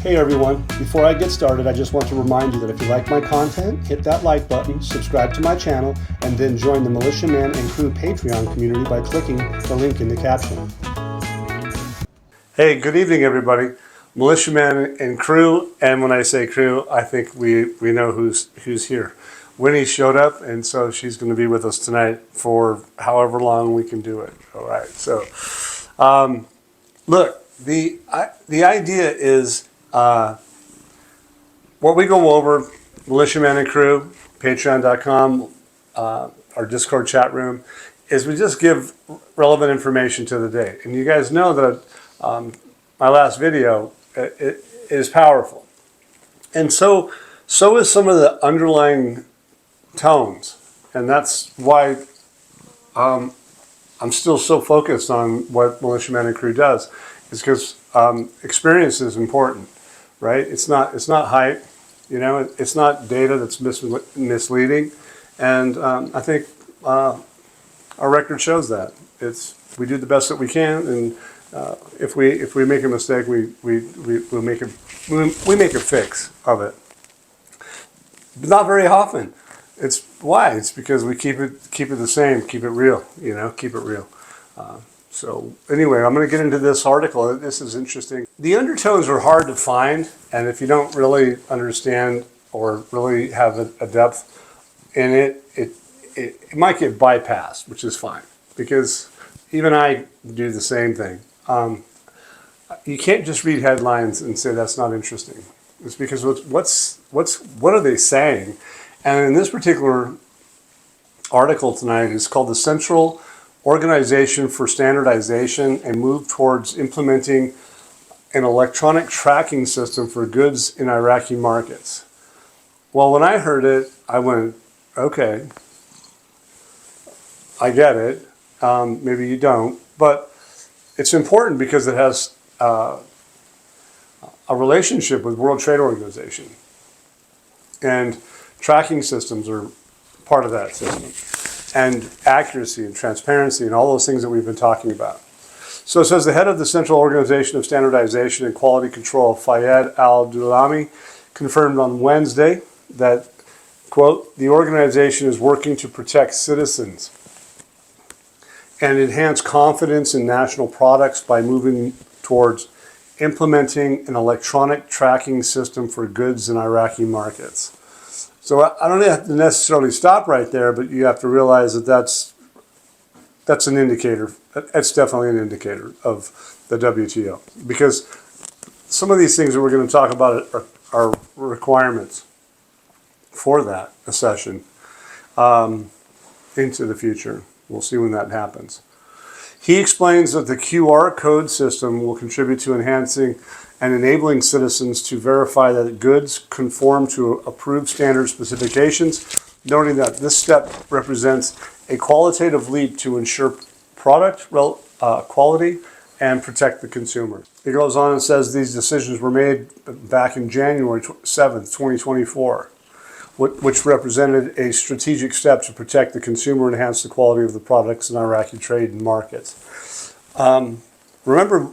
Hey everyone, before I get started, I just want to remind you that if you like my content, hit that like button, subscribe to my channel, and then join the Militia Man and Crew Patreon community by clicking the link in the caption. Hey, good evening everybody. Militia Man and Crew, and when I say crew, I think we know who's here. Winnie showed up, and so she's going to be with us tonight for however long we can do it. All right, so look, the idea is what we go over, Militia Man and Crew, patreon.com, our Discord chat room, is we just give relevant information to the day. And you guys know that my last video it is powerful. And so is some of the underlying tones. And that's why I'm still so focused on what Militia Man and Crew does, is because experience is important, right? It's not hype, you know. It's not data that's misleading, and I think our record shows that. We do the best that we can, and if we make a mistake, we make a fix of it. But not very often. It's because we keep it the same, keep it real, you know, keep it real. So anyway, I'm going to get into this article. This is interesting. The undertones are hard to find, and if you don't really understand or really have a depth in it, it might get bypassed, which is fine, because even I do the same thing. You can't just read headlines and say that's not interesting. It's because what are they saying? And in this particular article tonight, it's called "The Central Organization for Standardization and Move Towards Implementing an Electronic Tracking System for Goods in Iraqi Markets." Well, when I heard it, I went, okay, I get it. Maybe you don't, but it's important because it has a relationship with World Trade Organization, and tracking systems are part of that system, and accuracy and transparency and all those things that we've been talking about. So it says the head of the Central Organization of Standardization and Quality Control, Fayed Al-Dulami, confirmed on Wednesday that, quote, the organization is working to protect citizens and enhance confidence in national products by moving towards implementing an electronic tracking system for goods in Iraqi markets. So I don't have to necessarily stop right there, but you have to realize that that's an indicator. That's definitely an indicator of the WTO, because some of these things that we're going to talk about are requirements for that accession into the future. We'll see when that happens. He explains that the QR code system will contribute to enhancing and enabling citizens to verify that goods conform to approved standard specifications, noting that this step represents a qualitative leap to ensure product quality and protect the consumer. It goes on and says these decisions were made back in January 7th, 2024, which represented a strategic step to protect the consumer and enhance the quality of the products in Iraqi trade and markets. Remember,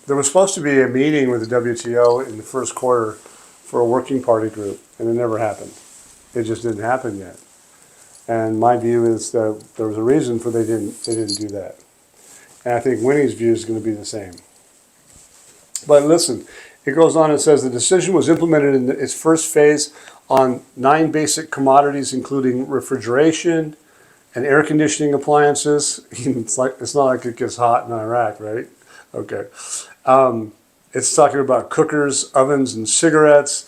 there was supposed to be a meeting with the WTO in the first quarter for a working party group, and it never happened. It just didn't happen yet. And my view is that there was a reason for they didn't do that. And I think Winnie's view is going to be the same. But listen, it goes on and says the decision was implemented in its first phase on 9 basic commodities, including refrigeration and air conditioning appliances. It's not like it gets hot in Iraq, right? Okay. It's talking about cookers, ovens, and cigarettes.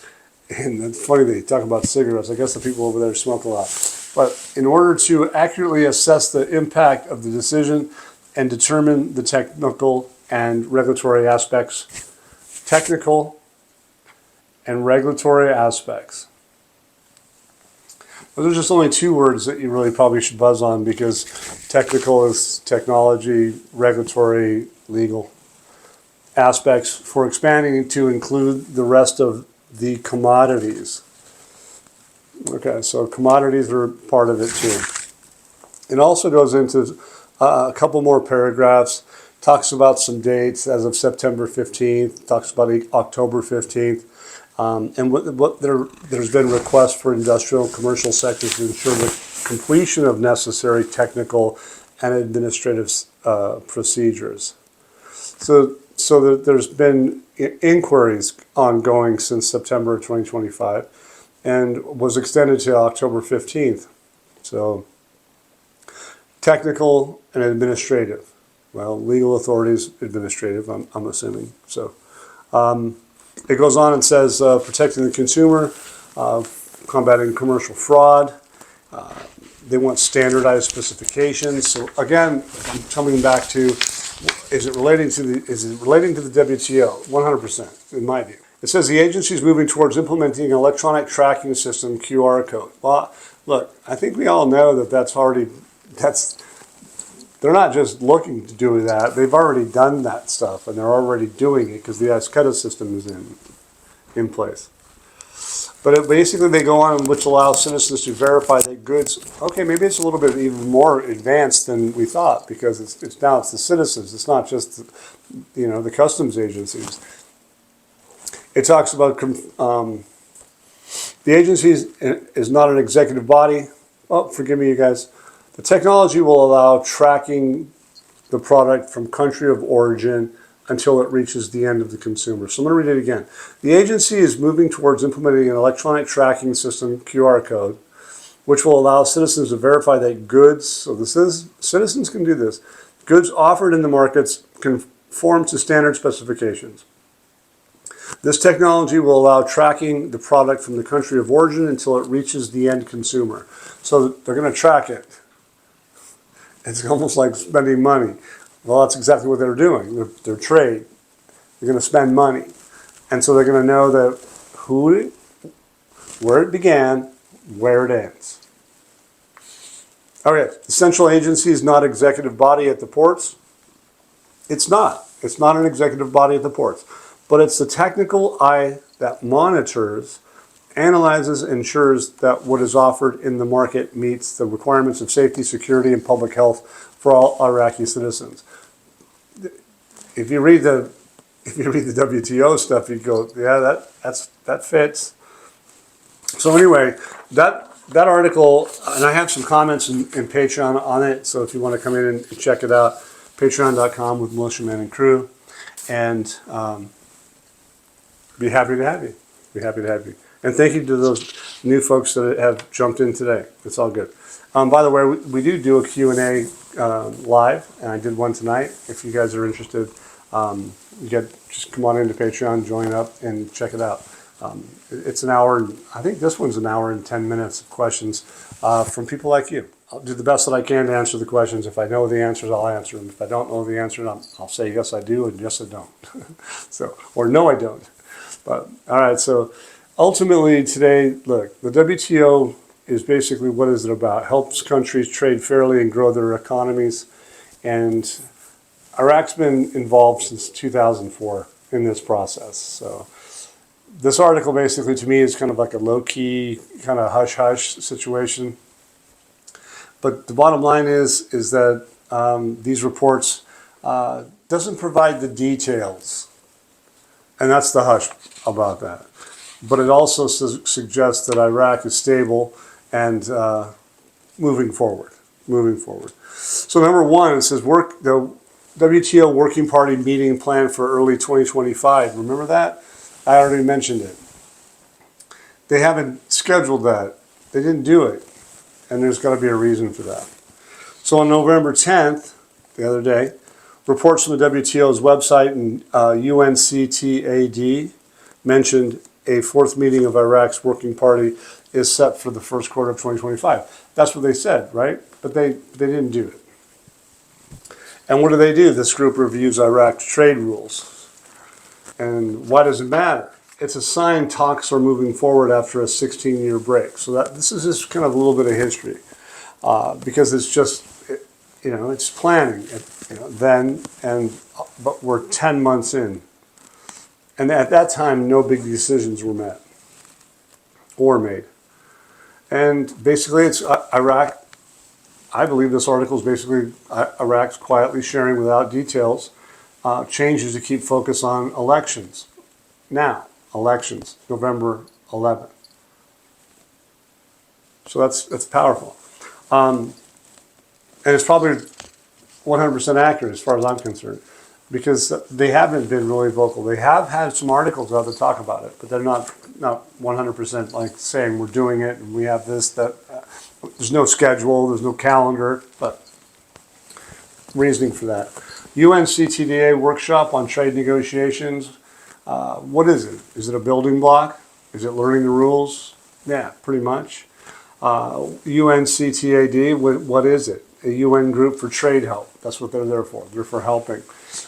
And it's funny they talk about cigarettes. I guess the people over there smoke a lot. But in order to accurately assess the impact of the decision and determine the technical and regulatory aspects, Those are just only 2 words that you really probably should buzz on, because technical is technology, regulatory, legal aspects, for expanding to include the rest of the commodities. Okay, so commodities are part of it too. It also goes into a couple more paragraphs talks about some dates as of September 15th, talks about October 15th. And there's been requests for industrial and commercial sectors to ensure the completion of necessary technical and administrative procedures. So there's been inquiries ongoing since September 2025 and was extended to October 15th. So technical and administrative. Well, legal authorities, administrative, I'm assuming. So it goes on and says protecting the consumer, combating commercial fraud. They want standardized specifications. So again, I'm coming back to, is it relating to the WTO? 100%, in my view. It says the agency is moving towards implementing an electronic tracking system, QR code. Well, look, I think we all know that they're not just looking to do that. They've already done that stuff, and they're already doing it because the accession system is in place. But basically, they go on, which allows citizens to verify that goods. Okay, maybe it's a little bit even more advanced than we thought because it's now the citizens. It's not just the customs agencies. It talks about the agency is not an executive body. Oh, forgive me, you guys. The technology will allow tracking the product from country of origin until it reaches the end of the consumer. So I'm going to read it again. The agency is moving towards implementing an electronic tracking system, QR code, which will allow citizens to verify that goods, so the citizens can do this, goods offered in the markets conform to standard specifications. This technology will allow tracking the product from the country of origin until it reaches the end consumer. So they're going to track it. It's almost like spending money. Well, that's exactly what they're doing. They're trade. They're going to spend money. And so they're going to know that where it began, where it ends. Okay, the central agency is not executive body at the ports. It's not. It's not an executive body at the ports. But it's the technical eye that monitors, analyzes, ensures that what is offered in the market meets the requirements of safety, security, and public health for all Iraqi citizens. If you read the WTO stuff, you go, yeah, that fits. So anyway, that article, and I have some comments in Patreon on it. So if you want to come in and check it out, patreon.com with Militiaman and Crew, and be happy to have you. Be happy to have you. And thank you to those new folks that have jumped in today. It's all good. By the way, we do a Q&A live, and I did one tonight. If you guys are interested, just come on into Patreon, join up, and check it out. It's an hour, and I think this one's an hour and 10 minutes of questions from people like you. I'll do the best that I can to answer the questions. If I know the answers, I'll answer them. If I don't know the answer, I'll say yes, I do, and yes, I don't. Or no, I don't. But all right, so ultimately today, look, the WTO is basically, what is it about? Helps countries trade fairly and grow their economies. And Iraq's been involved since 2004 in this process. So this article basically to me is kind of like a low-key, kind of hush-hush situation. But the bottom line is that these reports doesn't provide the details. And that's the hush about that. But it also suggests that Iraq is stable and moving forward. So number one, it says the WTO Working Party meeting planned for early 2025. Remember that? I already mentioned it. They haven't scheduled that. They didn't do it. And there's got to be a reason for that. So on November 10th, the other day, reports from the WTO's website and UNCTAD mentioned a fourth meeting of Iraq's Working Party is set for the first quarter of 2025. That's what they said, right? But they didn't do it. And what do? This group reviews Iraq's trade rules. And why does it matter? It's a sign talks are moving forward after a 16-year break. So this is just kind of a little bit of history. Because it's just, it's planning then, but we're 10 months in. And at that time, no big decisions were made. And basically, it's Iraq I believe this article is basically Iraq's quietly sharing without details changes to keep focus on elections. Now, elections, November 11th. So that's powerful. And it's probably 100% accurate as far as I'm concerned, because they haven't been really vocal. They have had some articles out to talk about it, but they're not 100% like saying we're doing it and we have this, that. There's no schedule, there's no calendar, but reasoning for that. UNCTDA workshop on trade negotiations. What is it? Is it a building block? Is it learning the rules? Yeah, pretty much. UNCTAD, what is it? A UN group for trade help. That's what they're there for. They're for helping.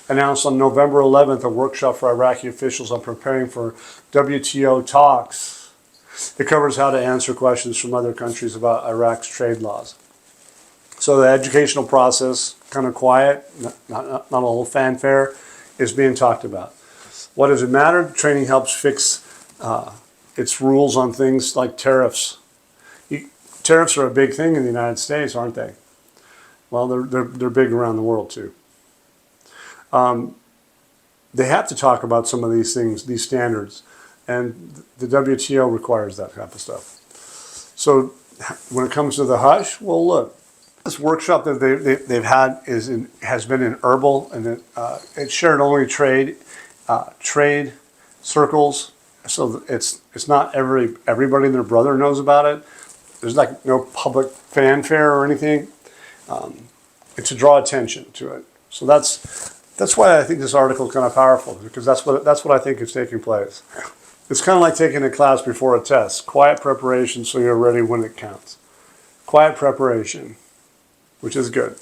Announced on November 11th a workshop for Iraqi officials on preparing for WTO talks. It covers how to answer questions from other countries about Iraq's trade laws. So the educational process, kind of quiet, not a little fanfare, is being talked about. What does it matter? Training helps fix its rules on things like tariffs. Tariffs are a big thing in the United States, aren't they? Well, they're big around the world too. They have to talk about some of these things, these standards, and the WTO requires that type of stuff. So when it comes to the hush, well, look, this workshop that they've had has been in Herbal, and it's shared only trade circles. So it's not everybody and their brother knows about it. There's like no public fanfare or anything. It's to draw attention to it. So that's why I think this article is kind of powerful, because that's what I think is taking place. It's kind of like taking a class before a test. Quiet preparation so you're ready when it counts. Quiet preparation, which is good.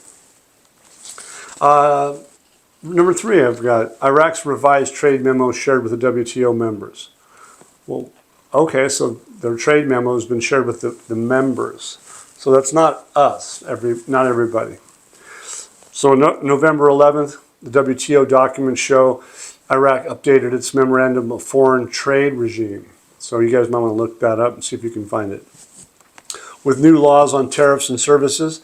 Number 3, I've got Iraq's revised trade memo shared with the WTO members. Well, okay, so their trade memo has been shared with the members. So that's not us, not everybody. So November 11th, the WTO documents show Iraq updated its memorandum of foreign trade regime. So you guys might want to look that up and see if you can find it. With new laws on tariffs and services,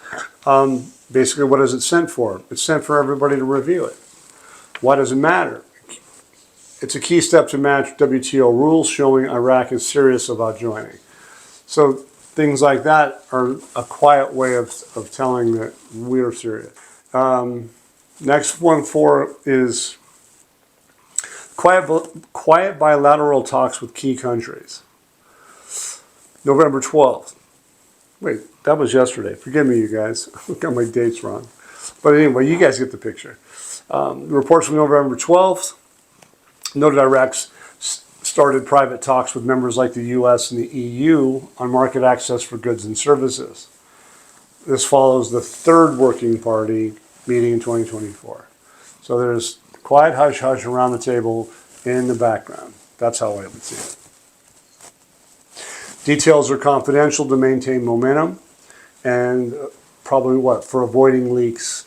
basically what is it sent for? It's sent for everybody to review it. Why does it matter? It's a key step to match WTO rules, showing Iraq is serious about joining. So things like that are a quiet way of telling that we're serious. Next one is quiet bilateral talks with key countries. November 12th. Wait, that was yesterday. Forgive me, you guys. I got my dates wrong. But anyway, you guys get the picture. Reports from November 12th noted Iraq's started private talks with members like the U.S. and the EU on market access for goods and services. This follows the third working party meeting in 2024. So there's quiet hush-hush around the table in the background. That's how I would see it. Details are confidential to maintain momentum, and probably for avoiding leaks.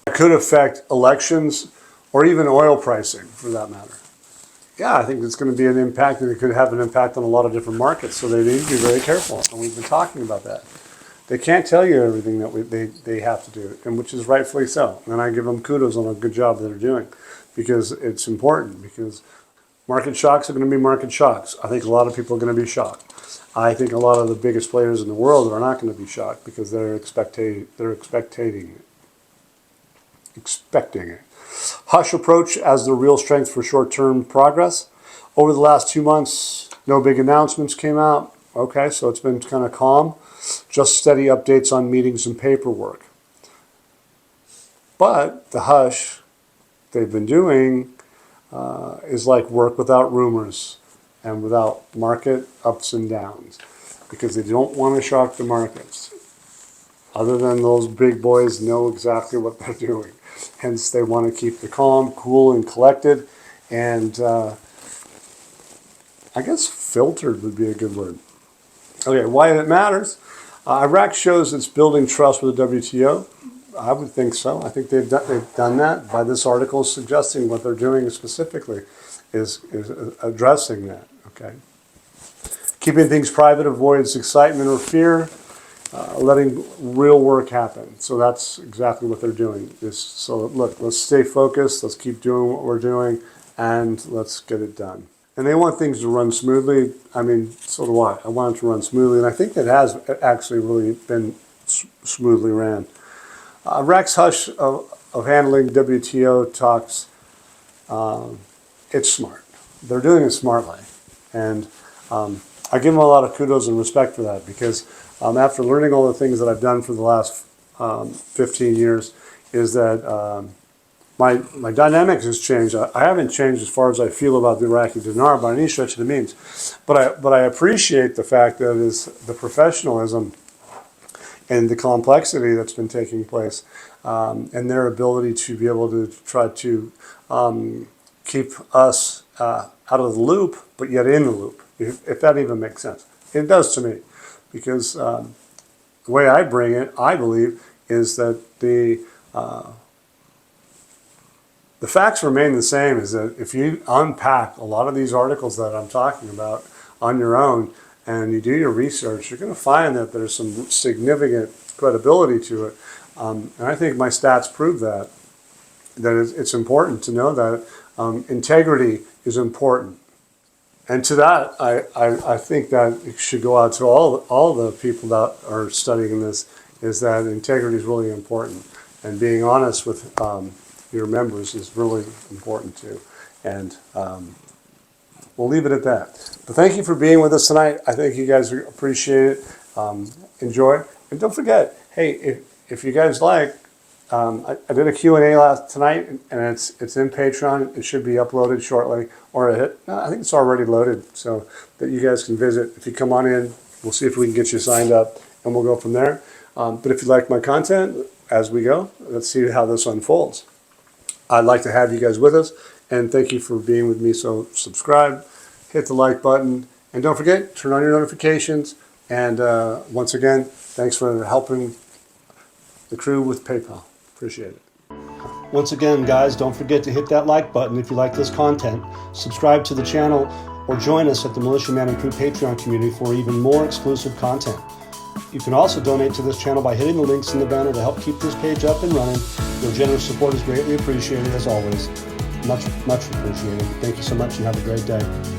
It could affect elections or even oil pricing, for that matter. Yeah, I think it's going to be an impact, and it could have an impact on a lot of different markets, so they need to be very careful, and we've been talking about that. They can't tell you everything that they have to do, and which is rightfully so. And I give them kudos on a good job that they're doing, because it's important, because market shocks are going to be market shocks. I think a lot of people are going to be shocked. I think a lot of the biggest players in the world are not going to be shocked because they're expecting it. Hush approach as the real strength for short-term progress. Over the last 2 months, no big announcements came out. Okay, so it's been kind of calm. Just steady updates on meetings and paperwork. But the hush they've been doing is like work without rumors and without market ups and downs, because they don't want to shock the markets. Other than those big boys know exactly what they're doing. Hence, they want to keep the calm, cool, and collected, and I guess filtered would be a good word. Okay, why it matters. Iraq shows it's building trust with the WTO. I would think so. I think they've done that by this article suggesting what they're doing specifically is addressing that. Okay, keeping things private avoids excitement or fear. letting real work happen. So that's exactly what they're doing. So look, let's stay focused, let's keep doing what we're doing, and let's get it done. And they want things to run smoothly. I mean, so do I. I want it to run smoothly, and I think it has actually really been smoothly ran. Iraq's hush of handling WTO talks, it's smart. They're doing it smartly. And I give them a lot of kudos and respect for that, because after learning all the things that I've done for the last 15 years, is that my dynamics has changed. I haven't changed as far as I feel about the Iraqi dinar by any stretch of the means, but I appreciate the fact that it is the professionalism and the complexity that's been taking place, and their ability to be able to try to keep us out of the loop, but yet in the loop, if that even makes sense. It does to me, because the way I bring it, I believe, is that the facts remain the same, is that if you unpack a lot of these articles that I'm talking about on your own, and you do your research, you're going to find that there's some significant credibility to it. And I think my stats prove that it's important to know that integrity is important. And to that, I think that it should go out to all the people that are studying this, is that integrity is really important. And being honest with your members is really important too. And we'll leave it at that. But thank you for being with us tonight. I think you guys appreciate it. Enjoy. And don't forget, hey, if you guys like, I did a Q&A tonight, and it's in Patreon. It should be uploaded shortly, or I think it's already loaded, so that you guys can visit. If you come on in, we'll see if we can get you signed up, and we'll go from there. But if you like my content as we go, let's see how this unfolds. I'd like to have you guys with us, and thank you for being with me. So subscribe, hit the like button, and don't forget, turn on your notifications. And once again, thanks for helping the crew with PayPal. Appreciate it. Once again, guys, don't forget to hit that like button if you like this content. Subscribe to the channel, or join us at the Militia Man and Crew Patreon community for even more exclusive content. You can also donate to this channel by hitting the links in the banner to help keep this page up and running. Your generous support is greatly appreciated, as always. Much, much appreciated. Thank you so much, and have a great day.